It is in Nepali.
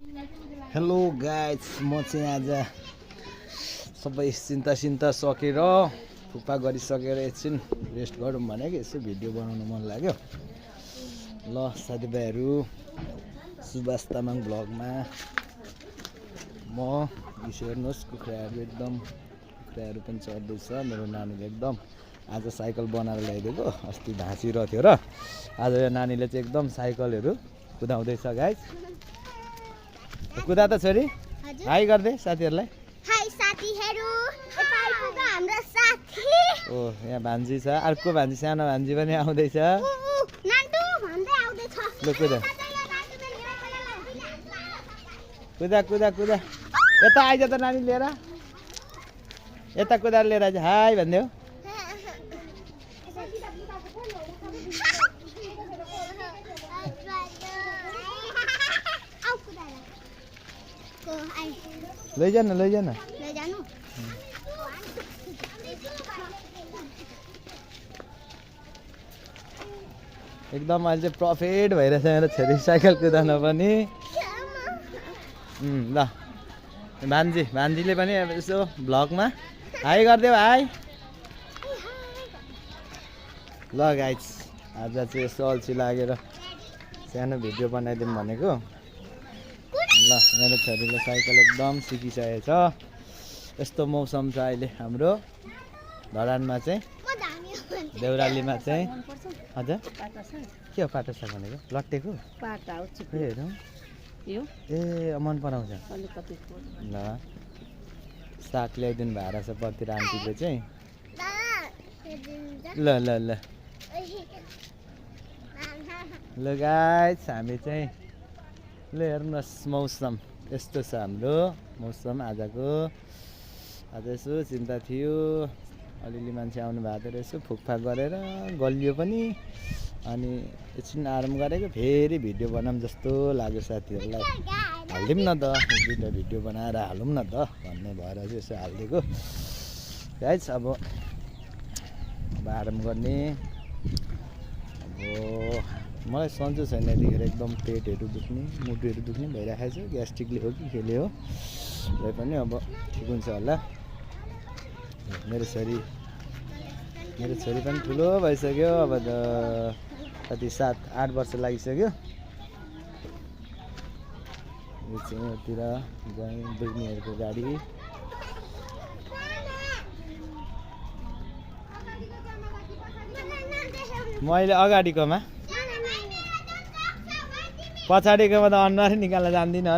हेलो गाइज, म चाहिँ आज सबै चिन्ता सकेर फुपा गरिसकेर एकछिन रेस्ट गरौँ भनेको यसो भिडियो बनाउनु मन लाग्यो। ल साथीभाइहरू, सुभाष तामाङ भ्लगमा म हेर्नुहोस्, कुखुराहरू पनि चढ्दैछ। मेरो नानीले एकदम आज साइकल बनाएर ल्याइदिएको, अस्ति भाँचिरहेको थियो र आज यो नानीले चाहिँ एकदम साइकलहरू कुदाउँदैछ। गाइज कुदा त छोरी, हाई गर्दै साथीहरूलाई। हाई साथीहरू, यता हाम्रो साथी। ओ यहाँ भान्जी छ, अर्को भान्जी, सानो भान्जी पनि आउँदैछ। नान्टु भन्दै आउँदैछ। ल कुदा कुदा कुदा कुदा, यता आइज त नानी लिएर, यता कुदाएर लिएर आइज। हाई भनिदेऊ। लैजा न एकदम अहिले चाहिँ प्रफिट भइरहेछ मेरो छोरी साइकल कुदाउन पनि। ल भान्जीले पनि अब यसो भ्लगमा हाई गरिदेऊ। हाई। ल गाइज, आज चाहिँ यसो अल्छी लागेर सानो भिडियो बनाइदिउँ भनेको। ल मेरो छोरीले साइकल एकदम सिकिसकेको छ। यस्तो मौसम छ अहिले हाम्रो धरानमा चाहिँ, देउरालीमा चाहिँ। हजुर के हो पाटो साग भनेको? लट्टेको हेरौँ। ए मन पराउँछ। ल साग ल्याइदिनु भएको रहेछ पर्तिर आन्टीले चाहिँ। ल ल ल ल गाइस, हामी चाहिँ ल हेर्नुहोस्, मौसम यस्तो छ हाम्रो मौसम आजको। आज यसो चिन्ता थियो, अलिअलि मान्छे आउनु भएको थियो, यसो फुकफाक गरेर गलियो पनि। अनि एकछिन आराम गरेको, फेरि भिडियो बनाऊँ जस्तो लाग्यो। साथीहरूलाई हालिदिउँ न त, दुईवटा भिडियो बनाएर हालौँ न त भन्ने भएर चाहिँ यसो हालिदिएको। गाइस अब आराम गर्ने। अब मलाई सन्चो छैन यतिखेर, एकदम पेटहरू दुख्ने, मुटुहरू दुख्ने भइरहेको छ। ग्यास्ट्रिकले हो कि केले हो, र पनि अब ठिक हुन्छ होला। मेरो छोरी पनि ठुलो भइसक्यो, अब त कति 7-8 वर्ष लागिसक्यो। यो चाहिँ यतिर बुझ्नेहरूको गाडी। मैले अगाडिकोमा, पछाडिकोमा त अनुहारै निकाल्न जान्दिनँ होला।